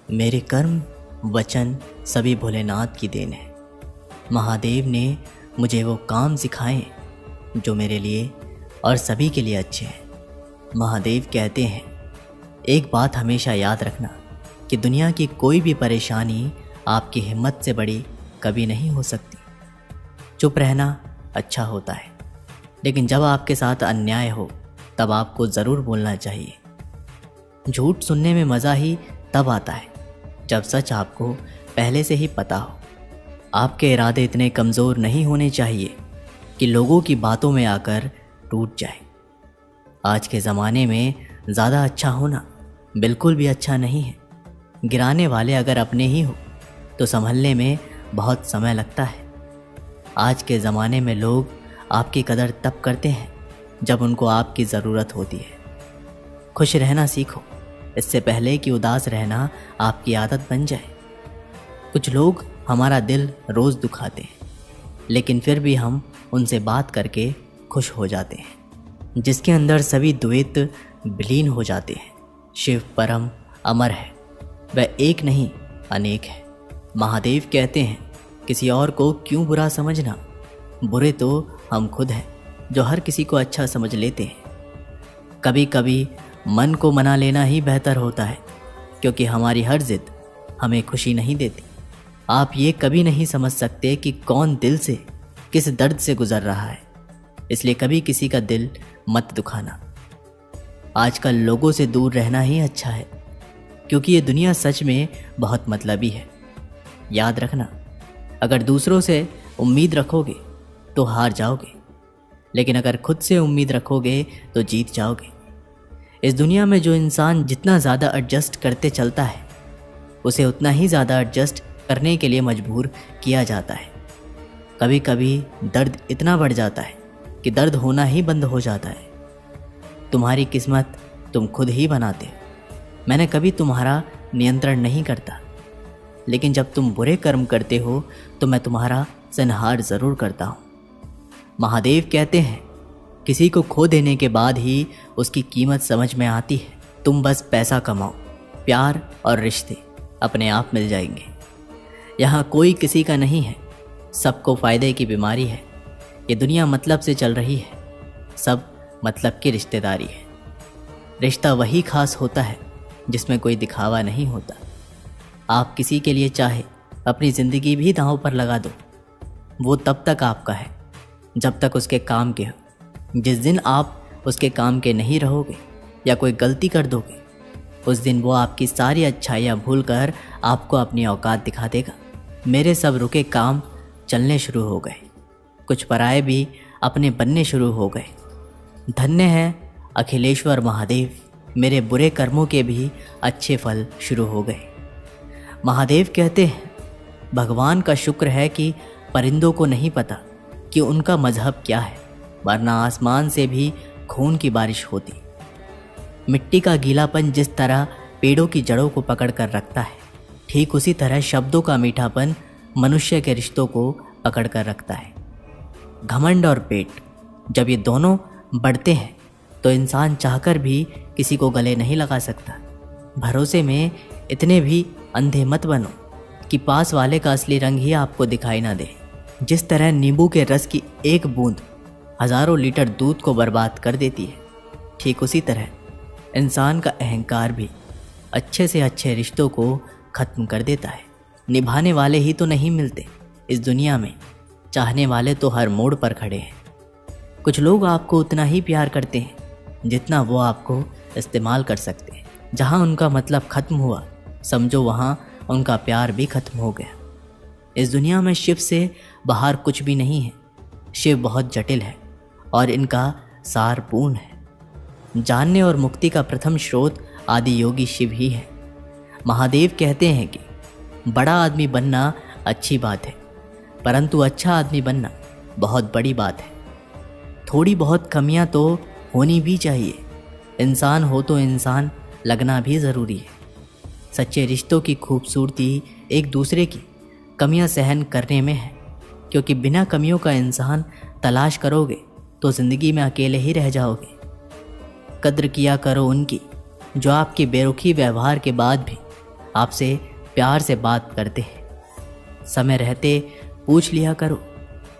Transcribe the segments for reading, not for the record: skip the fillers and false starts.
मेरे कर्म वचन सभी भोलेनाथ की देन है। महादेव ने मुझे वो काम सिखाए जो मेरे लिए और सभी के लिए अच्छे हैं। महादेव कहते हैं, एक बात हमेशा याद रखना कि दुनिया की कोई भी परेशानी आपकी हिम्मत से बड़ी कभी नहीं हो सकती। चुप रहना अच्छा होता है, लेकिन जब आपके साथ अन्याय हो तब आपको ज़रूर बोलना चाहिए। झूठ सुनने में मज़ा ही तब आता है जब सच आपको पहले से ही पता हो। आपके इरादे इतने कमज़ोर नहीं होने चाहिए कि लोगों की बातों में आकर टूट जाए। आज के ज़माने में ज़्यादा अच्छा होना बिल्कुल भी अच्छा नहीं है। गिराने वाले अगर अपने ही हो तो संभलने में बहुत समय लगता है। आज के ज़माने में लोग आपकी कदर तब करते हैं जब उनको आपकी ज़रूरत होती है। खुश रहना सीखो, इससे पहले कि उदास रहना आपकी आदत बन जाए। कुछ लोग हमारा दिल रोज़ दुखाते हैं, लेकिन फिर भी हम उनसे बात करके खुश हो जाते हैं। जिसके अंदर सभी द्वैत विलीन हो जाते हैं। शिव परम अमर है, वह एक नहीं अनेक है। महादेव कहते हैं, किसी और को क्यों बुरा समझना, बुरे तो हम खुद हैं जो हर किसी को अच्छा समझ लेते हैं। कभी कभी मन को मना लेना ही बेहतर होता है, क्योंकि हमारी हर जिद हमें खुशी नहीं देती। आप ये कभी नहीं समझ सकते कि कौन दिल से किस दर्द से गुजर रहा है, इसलिए कभी किसी का दिल मत दुखाना। आजकल लोगों से दूर रहना ही अच्छा है, क्योंकि ये दुनिया सच में बहुत मतलबी है। याद रखना, अगर दूसरों से उम्मीद रखोगे तो हार जाओगे, लेकिन अगर खुद से उम्मीद रखोगे तो जीत जाओगे। इस दुनिया में जो इंसान जितना ज़्यादा एडजस्ट करते चलता है, उसे उतना ही ज़्यादा एडजस्ट करने के लिए मजबूर किया जाता है। कभी कभी दर्द इतना बढ़ जाता है कि दर्द होना ही बंद हो जाता है। तुम्हारी किस्मत तुम खुद ही बनाते हो। मैंने कभी तुम्हारा नियंत्रण नहीं करता, लेकिन जब तुम बुरे कर्म करते हो तो मैं तुम्हारा संहार ज़रूर करता हूँ। महादेव कहते हैं, किसी को खो देने के बाद ही उसकी कीमत समझ में आती है। तुम बस पैसा कमाओ, प्यार और रिश्ते अपने आप मिल जाएंगे। यहाँ कोई किसी का नहीं है, सबको फ़ायदे की बीमारी है। ये दुनिया मतलब से चल रही है, सब मतलब की रिश्तेदारी है। रिश्ता वही खास होता है जिसमें कोई दिखावा नहीं होता। आप किसी के लिए चाहे अपनी ज़िंदगी भी दांव पर लगा दो, वो तब तक आपका है जब तक उसके काम के हो। जिस दिन आप उसके काम के नहीं रहोगे या कोई गलती कर दोगे, उस दिन वो आपकी सारी अच्छाइयाँ भूल कर आपको अपनी औकात दिखा देगा। मेरे सब रुके काम चलने शुरू हो गए, कुछ पराये भी अपने बनने शुरू हो गए। धन्य है अखिलेश्वर महादेव, मेरे बुरे कर्मों के भी अच्छे फल शुरू हो गए। महादेव कहते हैं, भगवान का शुक्र है कि परिंदों को नहीं पता कि उनका मजहब क्या है, वरना आसमान से भी खून की बारिश होती। मिट्टी का गीलापन जिस तरह पेड़ों की जड़ों को पकड़ कर रखता है, ठीक उसी तरह शब्दों का मीठापन मनुष्य के रिश्तों को पकड़ कर रखता है। घमंड और पेट जब ये दोनों बढ़ते हैं तो इंसान चाहकर भी किसी को गले नहीं लगा सकता। भरोसे में इतने भी अंधे मत बनो कि पास वाले का असली रंग ही आपको दिखाई ना दे। जिस तरह नींबू के रस की एक बूंद हज़ारों लीटर दूध को बर्बाद कर देती है, ठीक उसी तरह इंसान का अहंकार भी अच्छे से अच्छे रिश्तों को ख़त्म कर देता है। निभाने वाले ही तो नहीं मिलते इस दुनिया में, चाहने वाले तो हर मोड़ पर खड़े हैं। कुछ लोग आपको उतना ही प्यार करते हैं जितना वो आपको इस्तेमाल कर सकते हैं। जहाँ उनका मतलब ख़त्म हुआ, समझो वहाँ उनका प्यार भी ख़त्म हो गया। इस दुनिया में शिव से बाहर कुछ भी नहीं है। शिव बहुत जटिल है और इनका सार पूर्ण है। जानने और मुक्ति का प्रथम स्रोत आदि योगी शिव ही है। महादेव कहते हैं कि बड़ा आदमी बनना अच्छी बात है, परंतु अच्छा आदमी बनना बहुत बड़ी बात है। थोड़ी बहुत कमियां तो होनी भी चाहिए। इंसान हो तो इंसान लगना भी ज़रूरी है। सच्चे रिश्तों की खूबसूरती एक दूसरे की कमियां सहन करने में है, क्योंकि बिना कमियों का इंसान तलाश करोगे तो ज़िंदगी में अकेले ही रह जाओगे। कद्र किया करो उनकी जो आपके बेरुखी व्यवहार के बाद भी आपसे प्यार से बात करते हैं। समय रहते पूछ लिया करो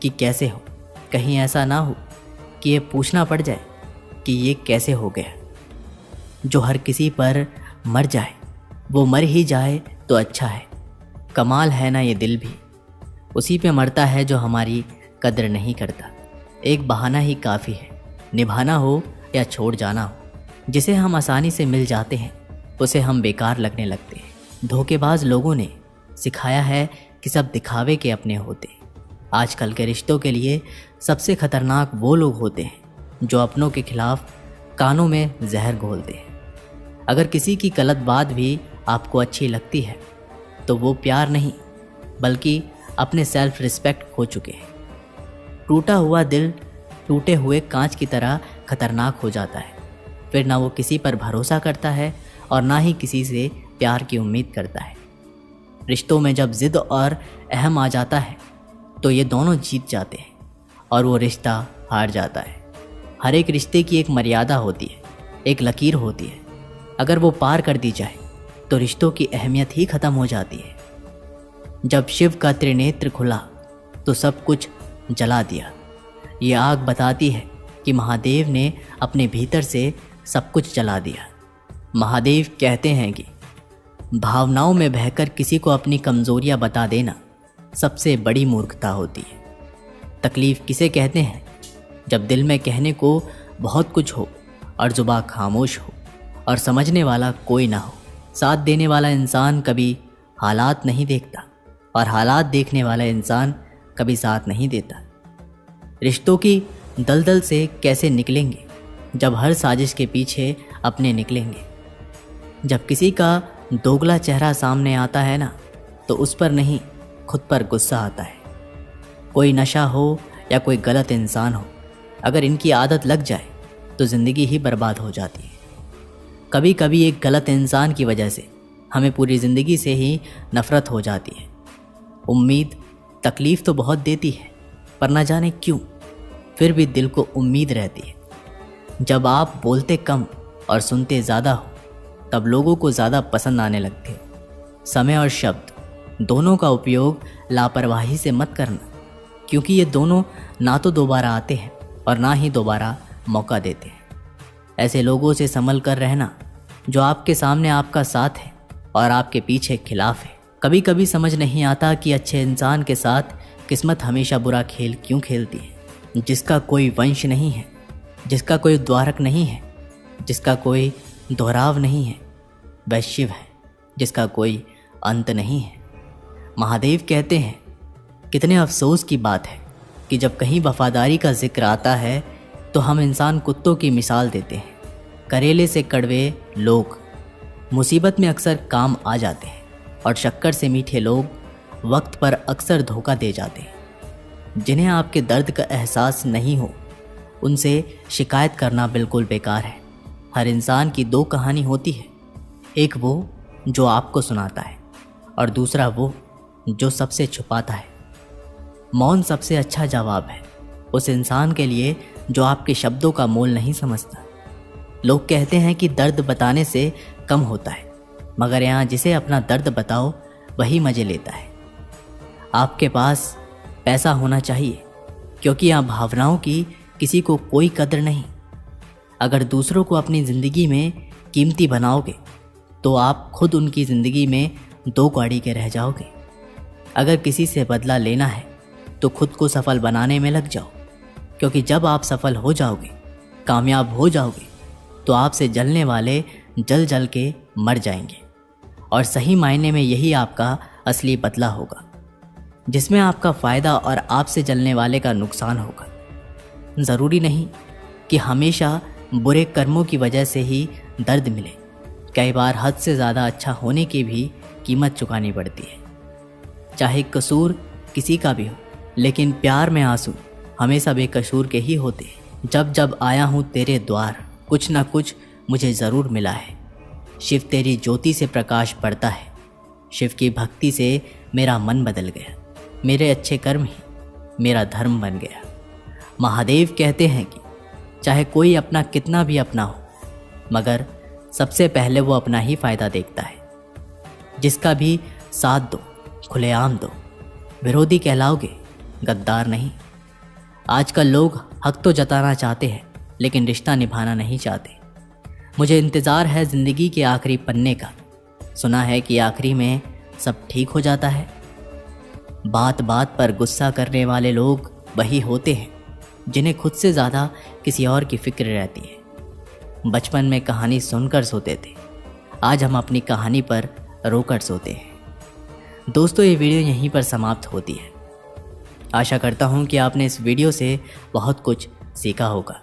कि कैसे हो। कहीं ऐसा ना हो कि ये पूछना पड़ जाए कि ये कैसे हो गया। जो हर किसी पर मर जाए वो मर ही जाए तो अच्छा है। कमाल है ना ये दिल भी, उसी पे मरता है जो हमारी कदर नहीं करता। एक बहाना ही काफ़ी है, निभाना हो या छोड़ जाना हो। जिसे हम आसानी से मिल जाते हैं उसे हम बेकार लगने लगते हैं। धोखेबाज लोगों ने सिखाया है कि सब दिखावे के अपने होते। आजकल के रिश्तों के लिए सबसे खतरनाक वो लोग होते हैं जो अपनों के खिलाफ कानों में जहर घोलते हैं। अगर किसी की गलत बात भी आपको अच्छी लगती है तो वो प्यार नहीं बल्कि अपने सेल्फ रिस्पेक्ट खो चुके हैं। टूटा हुआ दिल टूटे हुए कांच की तरह खतरनाक हो जाता है। फिर ना वो किसी पर भरोसा करता है और ना ही किसी से प्यार की उम्मीद करता है। रिश्तों में जब जिद और अहम आ जाता है तो ये दोनों जीत जाते हैं और वो रिश्ता हार जाता है। हर एक रिश्ते की एक मर्यादा होती है, एक लकीर होती है। अगर वो पार कर दी जाए तो रिश्तों की अहमियत ही खत्म हो जाती है। जब शिव का त्रिनेत्र खुला तो सब कुछ जला दिया। ये आग बताती है कि महादेव ने अपने भीतर से सब कुछ जला दिया। महादेव कहते हैं कि भावनाओं में बहकर किसी को अपनी कमजोरियां बता देना सबसे बड़ी मूर्खता होती है। तकलीफ़ किसे कहते हैं? जब दिल में कहने को बहुत कुछ हो और जुबान खामोश हो और समझने वाला कोई ना हो। साथ देने वाला इंसान कभी हालात नहीं देखता और हालात देखने वाला इंसान कभी साथ नहीं देता। रिश्तों की दलदल से कैसे निकलेंगे जब हर साजिश के पीछे अपने निकलेंगे। जब किसी का दोगला चेहरा सामने आता है ना तो उस पर नहीं खुद पर गुस्सा आता है। कोई नशा हो या कोई गलत इंसान हो, अगर इनकी आदत लग जाए तो ज़िंदगी ही बर्बाद हो जाती है। कभी कभी एक गलत इंसान की वजह से हमें पूरी ज़िंदगी से ही नफ़रत हो जाती है। उम्मीद तकलीफ़ तो बहुत देती है पर ना जाने क्यों फिर भी दिल को उम्मीद रहती है। जब आप बोलते कम और सुनते ज़्यादा हो तब लोगों को ज़्यादा पसंद आने लगते हो। समय और शब्द दोनों का उपयोग लापरवाही से मत करना, क्योंकि ये दोनों ना तो दोबारा आते हैं और ना ही दोबारा मौका देते हैं। ऐसे लोगों से संभल कर रहना जो आपके सामने आपका साथ है और आपके पीछे खिलाफ है। कभी कभी समझ नहीं आता कि अच्छे इंसान के साथ किस्मत हमेशा बुरा खेल क्यों खेलती है। जिसका कोई वंश नहीं है, जिसका कोई द्वारक नहीं है, जिसका कोई दोहराव नहीं है, वह शिव है जिसका कोई अंत नहीं है। महादेव कहते हैं, कितने अफसोस की बात है कि जब कहीं वफादारी का जिक्र आता है तो हम इंसान कुत्तों की मिसाल देते हैं। करेले से कड़वे लोग मुसीबत में अक्सर काम आ जाते हैं और शक्कर से मीठे लोग वक्त पर अक्सर धोखा दे जाते हैं। जिन्हें आपके दर्द का एहसास नहीं हो उनसे शिकायत करना बिल्कुल बेकार है। हर इंसान की दो कहानी होती है, एक वो जो आपको सुनाता है और दूसरा वो जो सबसे छुपाता है। मौन सबसे अच्छा जवाब है उस इंसान के लिए जो आपके शब्दों का मोल नहीं समझता। लोग कहते हैं कि दर्द बताने से कम होता है, मगर यहाँ जिसे अपना दर्द बताओ वही मज़े लेता है। आपके पास पैसा होना चाहिए क्योंकि यहाँ भावनाओं की किसी को कोई कदर नहीं। अगर दूसरों को अपनी ज़िंदगी में कीमती बनाओगे तो आप खुद उनकी ज़िंदगी में दो कौड़ी के रह जाओगे। अगर किसी से बदला लेना है तो खुद को सफल बनाने में लग जाओ, क्योंकि जब आप सफल हो जाओगे, कामयाब हो जाओगे, तो आपसे जलने वाले जल जल के मर जाएंगे और सही मायने में यही आपका असली बदला होगा, जिसमें आपका फ़ायदा और आपसे जलने वाले का नुकसान होगा। ज़रूरी नहीं कि हमेशा बुरे कर्मों की वजह से ही दर्द मिले। कई बार हद से ज़्यादा अच्छा होने की भी कीमत चुकानी पड़ती है। चाहे कसूर किसी का भी हो, लेकिन प्यार में आंसू हमेशा बेकसूर के ही होते हैं। जब जब आया हूँ तेरे द्वार, कुछ ना कुछ मुझे ज़रूर मिला है। शिव तेरी ज्योति से प्रकाश पड़ता है। शिव की भक्ति से मेरा मन बदल गया। मेरे अच्छे कर्म ही मेरा धर्म बन गया। महादेव कहते हैं कि चाहे कोई अपना कितना भी अपना हो, मगर सबसे पहले वो अपना ही फ़ायदा देखता है। जिसका भी साथ दो, खुलेआम दो। विरोधी कहलाओगे, गद्दार नहीं। आजकल लोग हक तो जताना चाहते हैं लेकिन रिश्ता निभाना नहीं चाहते। मुझे इंतज़ार है ज़िंदगी के आखिरी पन्ने का। सुना है कि आखिरी में सब ठीक हो जाता है। बात बात पर गुस्सा करने वाले लोग वही होते हैं जिन्हें खुद से ज़्यादा किसी और की फिक्र रहती है। बचपन में कहानी सुनकर सोते थे, आज हम अपनी कहानी पर रोकर सोते हैं। दोस्तों, ये वीडियो यहीं पर समाप्त होती है। आशा करता हूँ कि आपने इस वीडियो से बहुत कुछ सीखा होगा।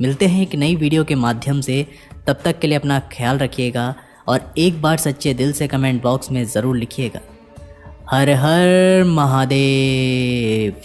मिलते हैं एक नई वीडियो के माध्यम से। तब तक के लिए अपना ख्याल रखिएगा और एक बार सच्चे दिल से कमेंट बॉक्स में ज़रूर लिखिएगा, हर हर महादेव।